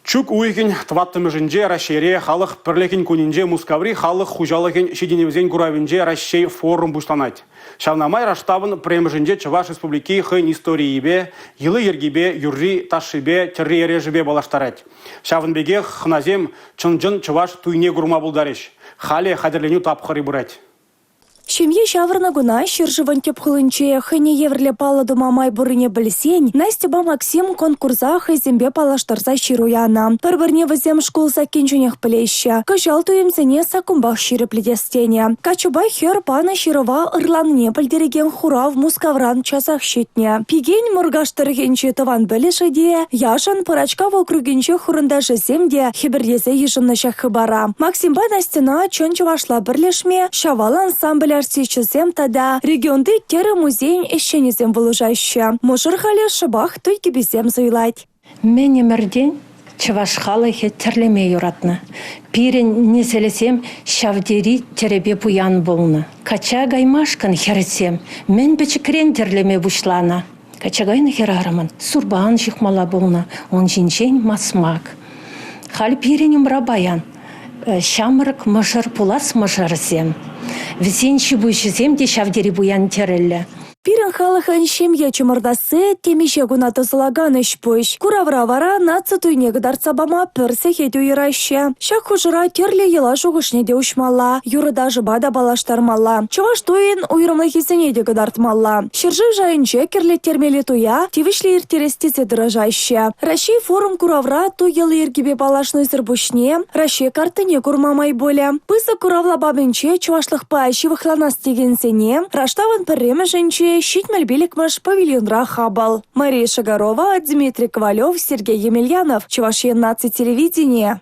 Чук уйген тваттымыжынже Рашере халық пірлеген күнінже Мускаври халық хужалыген шеденевзен күравінже Рашей форум бұштанайды. Шавнамай раштабын премжынже Чуваш республики хын историебе, елы ергебе, юрри ташибе, терри ережебе балаштарайды. Шавынбеге хыназем чынжын Чуваш туйне гурма бұлдарыш. Халі хадерленю тапқыры бұрайды. Шемье шаврна гуна ширжыван тепхылынче хыне еврле паладу мамай бурыне білсен, Настеба Максим конкурса хызембе палаштарса шируяна. Пырбырне візем школ закенчунех плеща. Кыжал туемсене сакумбах ширы пледестене. Качубай хер пана широва ырланне пальдереген хурав Мускавран часах щитне. Пигень мургаштыргенче тыван білешеде, яшан пырачка в округенче хурында жеземде хибердезе ежыннышах хыбара. Максимба Настена чончывашла бірлешме, шавал ансамбль артичезем тада регионды кері музейн ещенезем болужаще. Можыр халі шыбах тойки безем зуйлать. Мен емірден Чуваш халыхе терлеме юратны. Пирен неселесем шавдери теребе буян болны. Кача гаймашкан хересем, мен бечекрен терлеме бушлана. Качагайны херарымын, сурбан жихмала болны, он жинчен масмак. Хал пиренем рабаян, шамырык мыжыр пулас мыжырсем. Візенші бұйшызем де шавдері буян терелі. Пирен халыхын шемье чымырдасы темеше гуна тозылаган іш бұш. Куравра-вара нацы туйне гыдар сабама пірсе хеду ирайшы. Шак хужыра терлі ела жоғышне де ұшмалла. Юрыда жыба да балаштармалла. Чуваш туйын уйрымлы хесене де гыдартмалла. Шыржы жайынче керлі термелі туя, тивішлі иртерестеце дырыжайшы. Рашей форум куравра туйылы ергебе балашны зырбушне, Рашей картыне курмамай боле. Пысы куравла бабынче чувашлық паащи выхланас дегенсене, раштаван пірремі жынче щитмель биликмаш павильонра хабал. Мария Шагарова, Дмитрий Ковалев, Сергей Емельянов, Чуваш 11 телевидение.